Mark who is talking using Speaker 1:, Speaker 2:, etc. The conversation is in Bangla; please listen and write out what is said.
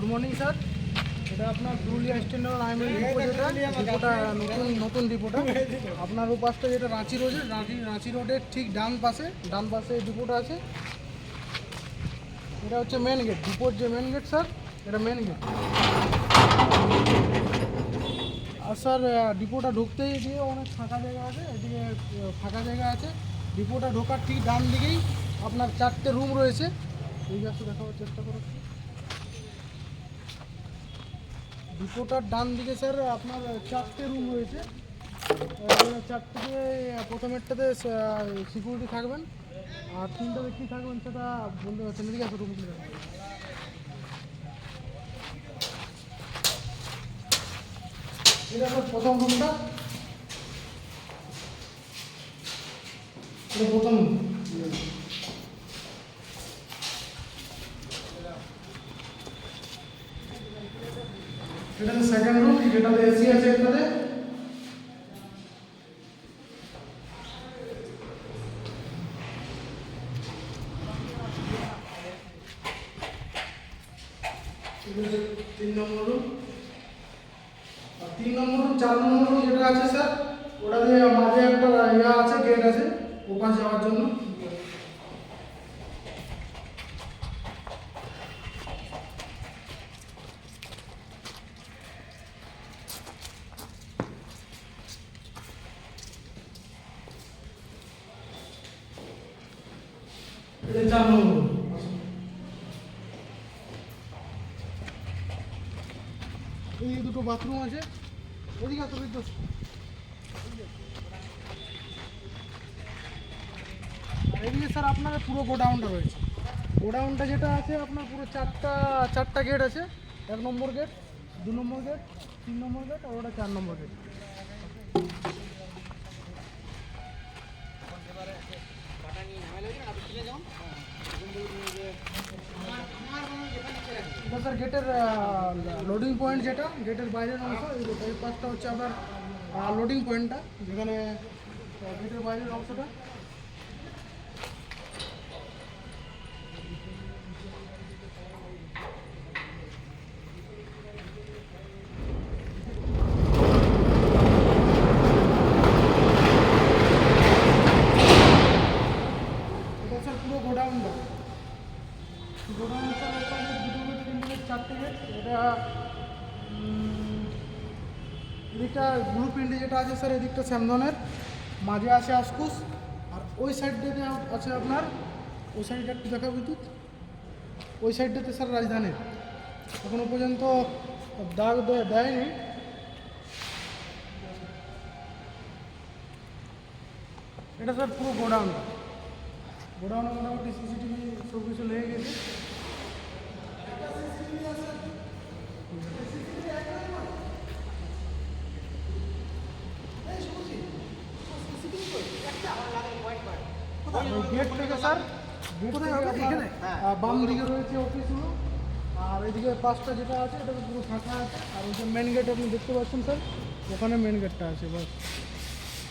Speaker 1: Good morning sir. এটা আপনার পুরুলিয়া স্ট্যান্ডার্ড আইএমএল ডিপো, যেটা ডিপোটা নতুন ডিপোটা আপনার ওপাশটা, যেটা রাঁচি রোডের রাঁচি রোডের ঠিক ডান পাশে ডিপোটা আছে। এটা হচ্ছে মেন গেট, ডিপোর যে মেন গেট স্যার, এটা মেন গেট। আর স্যার ডিপোটা ঢুকতেই দিয়ে অনেক ফাঁকা জায়গা আছে, এদিকে ফাঁকা জায়গা আছে। ডিপোটা ঢোকার ঠিক ডান দিকেই আপনার 4টে রুম রয়েছে। এই গাছটা দেখাবার চেষ্টা করো। ডিপোটার ডান দিকে স্যার আপনার 4টে রুম রয়েছে। 4টিতে প্রথমেরটাতে সিকিউরিটি থাকবেন, আর 3টা ব্যক্তি থাকবেন সেটা বলতে পারছেন। এদিকে আছে রুম। এটা স্যার প্রথম রুমটা, এটা প্রথম। এটা সেকেন্ড রুম, যেটাতে এসি আছে। এটাতে তিন নম্বর রুম, আর 3 নম্বর রুম, 4 নম্বর রুম যেটা আছে স্যার, ওটা দিয়ে মাঝে একটা আছে, গেট আছে ওপাশ যাওয়ার জন্য। এটা 4 নম্বর রুম। এই দুটো বাথরুম আছে। এদিকে আসো বিদ্যুৎ। আর এদিকে স্যার আপনার পুরো গোডাউনটা রয়েছে। গোডাউনটা যেটা আছে আপনার পুরো চারটা গেট আছে। 1 নম্বর গেট, 2 নম্বর গেট, 3 নম্বর গেট, আর ওটা 4 নম্বর গেট। স্যার গেটের লোডিং পয়েন্ট, যেটা গেটের বাইরের অংশ, এই পাশটা হচ্ছে আপনার লোডিং পয়েন্টটা, যেখানে গেটের বাইরের অংশটা। এটা স্যার পুরো গোডাউনটা। গোডাউনটা দুটো 4টে গেট। এটা এদিকটা ব্লু প্রিন্টে যেটা আছে স্যার, এদিকটা স্যামসনের, মাঝে আছে আশকুস, আর ওই সাইডটাতে আছে আপনার, ওই সাইডটা একটু দেখা বিদ্যুৎ, ওই সাইডটাতে স্যার রাজধানীর। এখনো পর্যন্ত দাগ দেয়নি। এটা স্যার পুরো গোডাউনটা। গোডাউনে মোটামুটি সিসিটিভি সব কিছু লেগে গেছে। গেট থেকে স্যার, বাম দিকে রয়েছে অফিসগুলো, আর এদিকে পাঁচটা যেটা আছে এটা পুরো ফাঁকা আছে। আর ওই যে মেন গেট আপনি দেখতে পাচ্ছেন স্যার, ওখানে মেন গেটটা আছে, বাস।